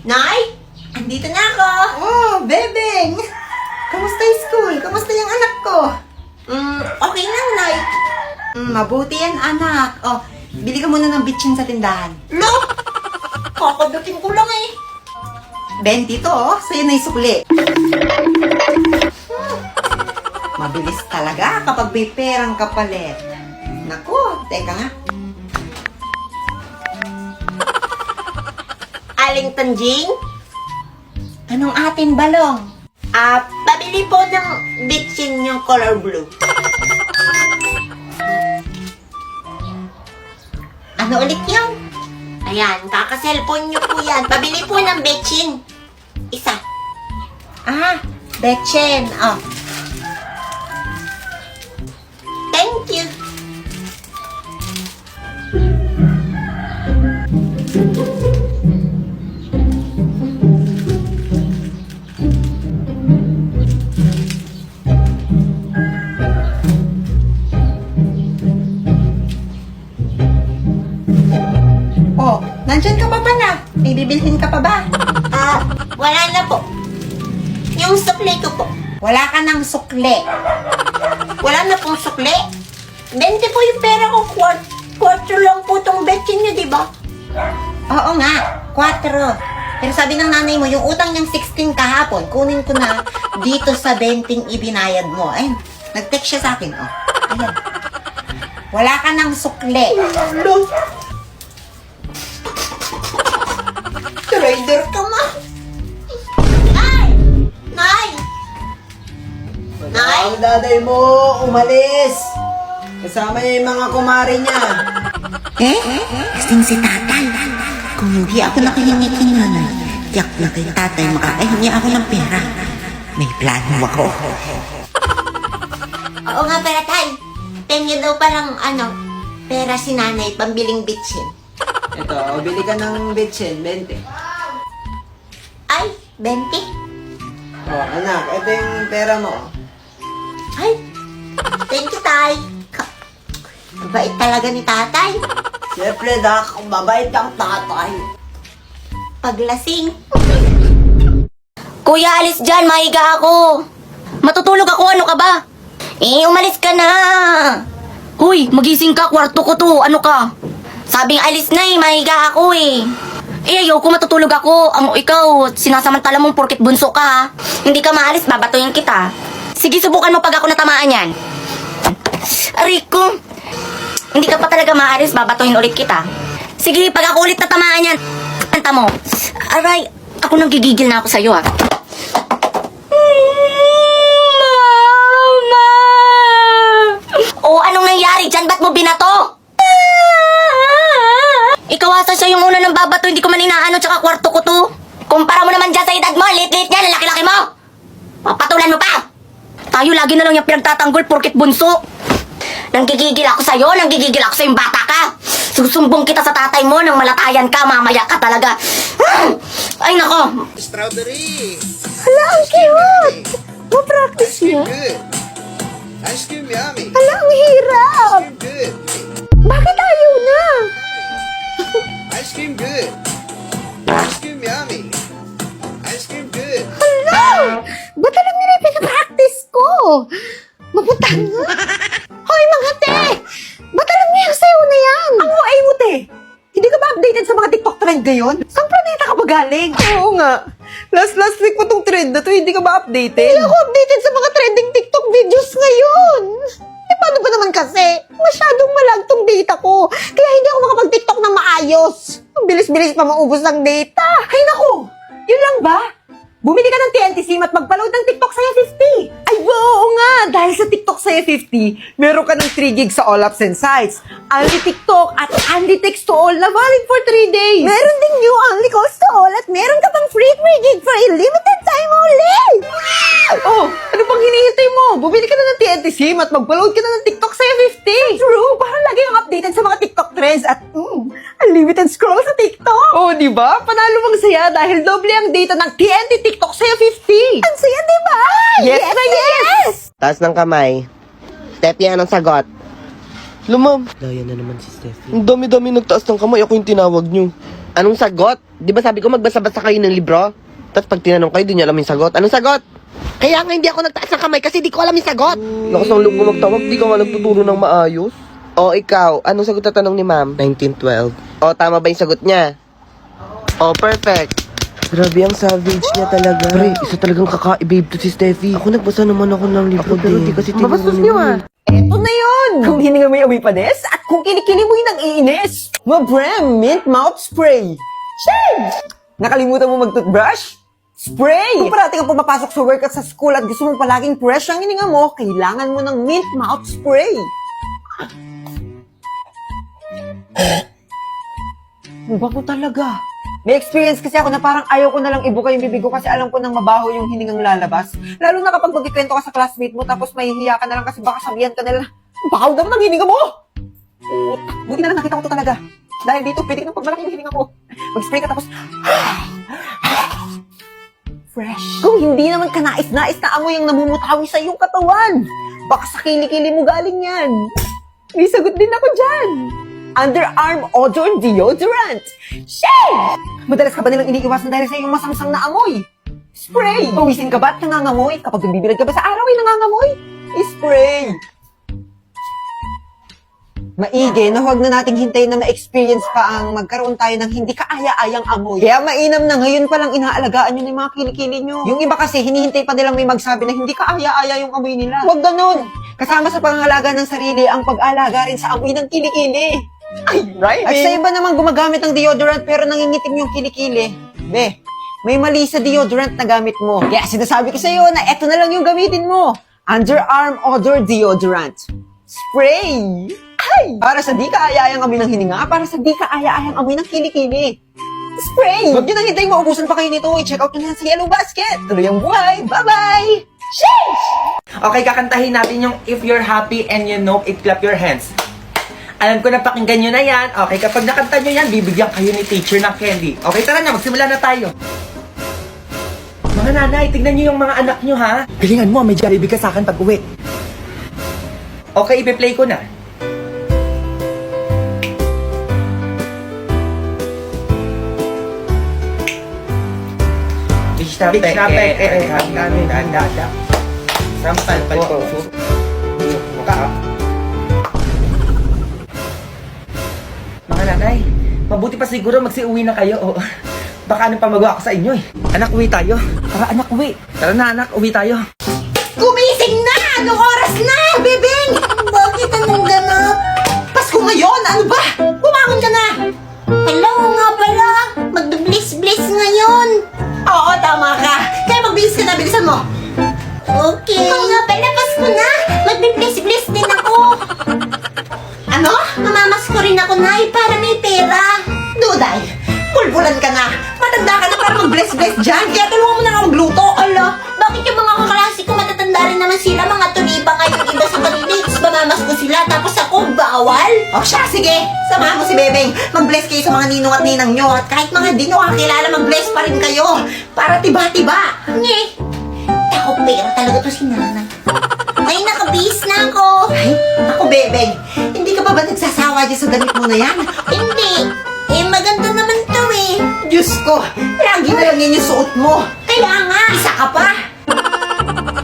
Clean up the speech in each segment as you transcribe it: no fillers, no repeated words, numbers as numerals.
Nay, andito na ako. Oh, Bebeng! Kamusta yung school? Kamusta yung anak ko? Okay lang, Nay. Mabuti yan, anak. Oh, bili ka muna ng bitchin sa tindahan. Lo, kakadating ko lang eh. 20 to, oh. Sa'yo na yung sukli. Mabilis talaga kapag may perang kapalit. Naku, teka nga. Aling Tanjing, Anong atin balong? pabili po ng bitchin yung color blue. Ano ulit yun? Ayan, kaka-cellphone nyo po yan. Pabili po ng bitchin. Isa. Betchen. Oh, Thank you. oh, nandyan ka pa pala. May bibilhin ka pa ba? Wala na po. Yung sukli ko po. Wala ka ng sukli. Wala na pong sukli. 20 po yung pera ko. Quarter lang po tong betchin nyo, di ba? Oo nga, 4. Pero sabi ng nanay mo, yung utang niyang 16 kahapon, kunin ko na dito sa 20 ibinayad mo. Ayun, nag-text siya sa akin, oh. Ayan. Wala ka ng sukli. Lo. Trader ka ma. Nay! Nay! Nay! Ang daday mo, umalis. Kasama niya yung mga kumari niya. Kasing si tatay. Kung hindi ako nakahingi kay nanay, tiyak na kay tatay makakahingi ako ng pera. May plano ako. Oo nga pala, tay. Tingin daw palang, pera si nanay, pambiling bitchin. Ito, bili ka ng bitchin, 20. Ay, 20? Oh, anak, ito yung pera mo. Ay, thank you, tay. Mabait talaga ni tatay. Siyempre, dak, mabait ang tatay. Paglasing. Kuya, alis dyan. Mahiga ako. Matutulog ako. Ano ka ba? Umalis ka na. Hoy, magising ka, kwarto ko to. Ano ka? Sabing alis na mahiga ako Ayoko matutulog ako. Ikaw, sinasamantala mong porket bunso ka, ha? Hindi ka maalis, babatuin kita. Sige, subukan mo pag ako natamaan yan. Rico, hindi ka pa talaga maalis, babatuin ulit kita. Sige, pag ako ulit natamaan yan, kanta mo. Aray, Ako nang gigigil na ako sa'yo, ha? Mama! O, anong nangyari dyan? Ba't mo binato? Ikaw asa siya yung una ng babato, hindi ko man inaano, tsaka kwarto ko to. Kumpara mo naman dyan sa edad mo, lit-lit niya, lalaki-laki mo! Papatulan mo pa! Tayo lagi na lang yung pinagtatanggol porket bunso. Nanggigigil ako sa'yo, nanggigigil ako sa'yo, bata ka! Susumbong kita sa tatay mo nang malatayan ka, mamaya ka talaga! Ay, nako! Strawberry. Hala, ang cute! Ma-practice Ice cream niya? good. Ice cream yummy. Hala, ang hirap! Ice cream good. Bakit ayaw na? Ice cream good. Ice cream yummy. Ice cream good. Hala! Ba't alam niyo na yung pinapractice ko? Maputang nga! Hoy, mga te! Ba't alam niyo yung sayo na yan? Ang ay mo, te! Hindi ka ba updated sa mga TikTok trend ngayon? Saan planeta ka ba galing? Oo nga. Last week mo tong trend na to, hindi ka ba updated? Hindi ako updated sa mga trending TikTok videos ngayon. Paano ba naman kasi? Masyadong malag tong data ko. Kaya hindi ako makapag-TikTok ng maayos. Ang bilis-bilis pa maubos ng data. Ay naku! Yun lang ba? Bumili ka ng TNT SIM at magpa-load ng TikTok Saya 50. Ay, oo nga! Dahil sa TikTok Saya 50, meron ka ng 3 gigs sa all apps and sites. Only TikTok at only text to all na valid for 3 days. Meron ding new only calls to all at meron ka pang free 3 gig for a limited time only. Oh, ano pang hinihintay mo? Bumili ka na ng TNT SIM at magpa-load ka na ng TikTok Saya 50. True! Para lagi kang updated sa mga TikTok trends at unlimited scroll sa TikTok. Oh, di ba? Panalo mong saya dahil doble ang data ng TNT TikTok Saya 50. Ang saya, di ba? Yes na yes! Taas ng kamay. Steffi, anong sagot? Lumam. Daya na naman si Steffi. Ang dami-dami nagtaas ng kamay. Ako yung tinawag nyo. Anong sagot? Di ba sabi ko magbasa-basa kayo ng libro? Tapos pag tinanong kayo, di niyo alam yung sagot. Anong sagot? Kaya nga hindi ako nagtaas ng kamay kasi di ko alam yung sagot. Lakas ng loob mo magtawag, di ka nga nagtuturo ng maayos. O ikaw, anong sagot na tanong ni ma'am? 1912. O, tama ba yung sagot niya? O, perfect. Grabe ang savage niya talaga. Pre, isa talagang kakaibabe to si Steffi. Ako nagbasa naman ako ng libro pero di kasi tinuro niyo ah. Eto na yun! Kung hininga mo yung amoy panis at kung kilikili mo yung nang-iinis. Mabrem Mint Mouth Spray. Shade! Nakalimutan mo mag-toothbrush? Spray! Kung parati kang pumapasok sa work at sa school at gusto mong palaging fresh ang hininga mo, kailangan mo ng Mint Mouth Spray. Ang bago talaga. May experience kasi ako na parang ayaw ko na lang ibuka yung bibig ko kasi alam ko nang mabaho yung hiningang lalabas. Lalo na kapag magkikwento ka sa classmate mo tapos mahihiya ka na lang kasi baka sabihan ka nila, bakaw daw ng hininga mo! Buti na lang nakita ko to talaga. Dahil dito, pwede ka ng pagmalaki yung hininga ko. Mag-spray ka tapos, fresh. Kung hindi naman ka nais-nais na amoy ang namumutawi sa iyong katawan, baka sa kilikili mo galing yan. May sagot din ako dyan. Underarm Odor Deodorant. Shade! Madalas ka ba nilang iniiwasan dahil sa iyong masamsang na amoy? Spray! Pawisin ka ba at nangangamoy? Kapag nagbibilad ka ba sa araw ay nangangamoy? Spray! Maigi na huwag na nating hintayin na ma-experience pa ang magkaroon tayo ng hindi kaaya-ayang amoy. Kaya mainam na ngayon palang inaalagaan nyo ng mga kilikili nyo. Yung iba kasi hinihintay pa nilang may magsabi na hindi kaaya-aya yung amoy nila. Huwag ganun! Kasama sa pangangalaga ng sarili ang pag-alaga rin sa amoy ng kilikili. Ay, right. At sa iba naman gumagamit ng deodorant pero nangingitim yung kilikili. Be, may mali sa deodorant na gamit mo. Kaya sinasabi ko sa iyo na eto na lang yung gamitin mo. Underarm Odor Deodorant. Spray! Ay! Para sa di kaaya-ayang amoy ng hininga, para sa di kaaya-ayang amoy ng kilikili. Spray! Huwag nyo nang hintay maubusan pa kayo nito. I-check out nyo na sa Yellow Basket. Tuloy ang buhay. Bye-bye! Sheesh! Okay, kakantahin natin yung If You're Happy and You Know It, Clap Your Hands. Alam ko na pakinggan nyo na yan. Okay, kapag nakanta nyo yan, bibigyan kayo ni teacher ng candy. Okay, tara na, magsimula na tayo. Mga nanay, tignan nyo yung mga anak nyo, ha? Galingan mo, may Jollibee ka sa akin pag uwi. Okay, ipi-play ko na. Sampal po. Mga nanay, mabuti pa siguro magsiuwi na kayo. O, baka ano pa magawa ko sa inyo eh. Anak, uwi tayo. Tara anak, uwi. Tara na anak, uwi tayo. Gumising na! Anong oras na, bebeng? Bakit anong ganap? Pasko ngayon, ano ba? Bumangon ka na! Hello nga pala, magbe-bliss-bliss ngayon. Oo, tama ka. Kaya magbilis ka na, bilisan mo. Okay. Oo nga pala, Pasko na. Magbe-bliss-bliss din ako. Ano? Mamamas ko rin ako, Nay, para may pera. Duday, bulbulan ka na. Matanda ka na para mag-bless-bless dyan. Kaya tulungan mo na ako magluto. Ala, bakit yung mga kaklase ko matatanda rin naman sila? Mga tuliba ngayong iba sa kanila. Tapos mamamas ko sila. Tapos ako, bawal. O siya, sige. Samahan mo si Bebeng. Mag-bless kayo sa mga ninong at ninang nyo. At kahit mga hindi nyo kakilala, mag-bless pa rin kayo. Para tiba-tiba. Nye. Ako, pera talaga to si nanay. Ay, nakabihis na ako. Ay, ako, Bebeng. Hindi ka pa ba nagsasawa dyan sa damit mo na yan? Hindi. Eh, maganda naman to eh. Diyos ko, lagi na lang yan yung suot mo. Kaya nga. Isa ka pa.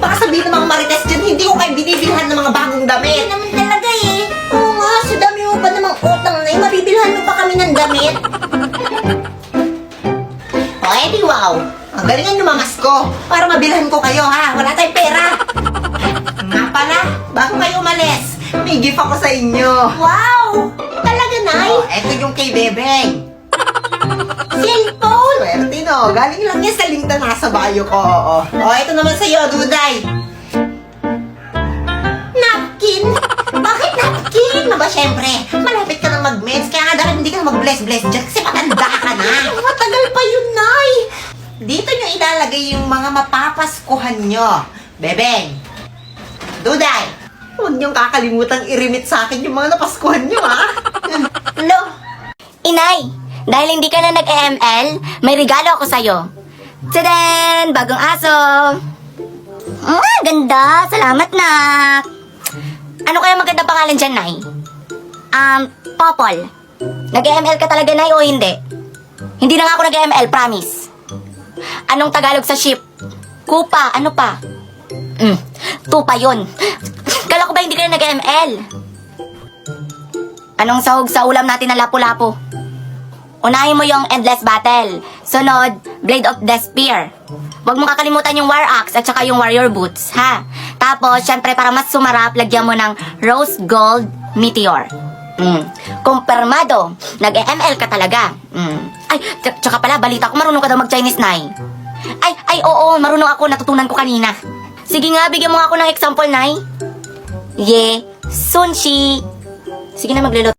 Baka sabihin ng mga marites dyan, hindi ko kayo binibilhan ng mga bagong damit. Hindi naman talaga eh. Oo nga, sa dami mo pa namang utang na eh, mabibilhan mo pa kami ng damit. O, edi wow. Ang galingan lumamas ko para mabilhan ko kayo ha. Wala tayong pera. Nga pala, bago kayo umalis, may gift ako sa inyo. Wow! Talaga, Nay? Oh, eto yung kay Bebeng. Cellphone? Swerte no, galing lang yan sa link na nasa bio ko. Oo. Oh, eto naman sa'yo, Duday. Napkin? Bakit napkin? Maba, syempre, malapit ka nang mag-meds, kaya nga dapat hindi ka na mag-bless-bless dyan kasi matanda ka na. Matagal pa yun, Nay. Dito nyo ilalagay yung mga mapapaskuhan nyo. Bebeng. Duday, huwag niyong kakalimutang i-remit sa akin yung mga napaskuhan nyo, ha? Lo, Inay, dahil hindi ka na nag-ML, may regalo ako sa'yo. Tadaan! Bagong aso! Ganda! Salamat, nak! Ano kaya maganda pangalan dyan, Nay? Popol. Nag-ML ka talaga, Nay, o hindi? Hindi na nga ako nag-ML, promise. Anong Tagalog sa ship? Kupa, ano pa? Tupa yun. Kala ko ba hindi ka na nag-ML? Anong sahog sa ulam natin na lapu-lapu? Unahin mo yung Endless Battle. Sunod, Blade of the Spear. Huwag mong kakalimutan yung War Axe at saka yung Warrior Boots, ha? Tapos, syempre, para mas sumarap, lagyan mo ng Rose Gold Meteor. Kumpirmado. Nag-ML ka talaga. Ay, tsaka pala, balita ko, marunong ka daw mag-Chinese, Nay. Ay, oo, marunong ako, natutunan ko kanina. Sige nga, bigyan mo nga ako ng example, Nay. Ye, Sunshi. Sige na, magluluto.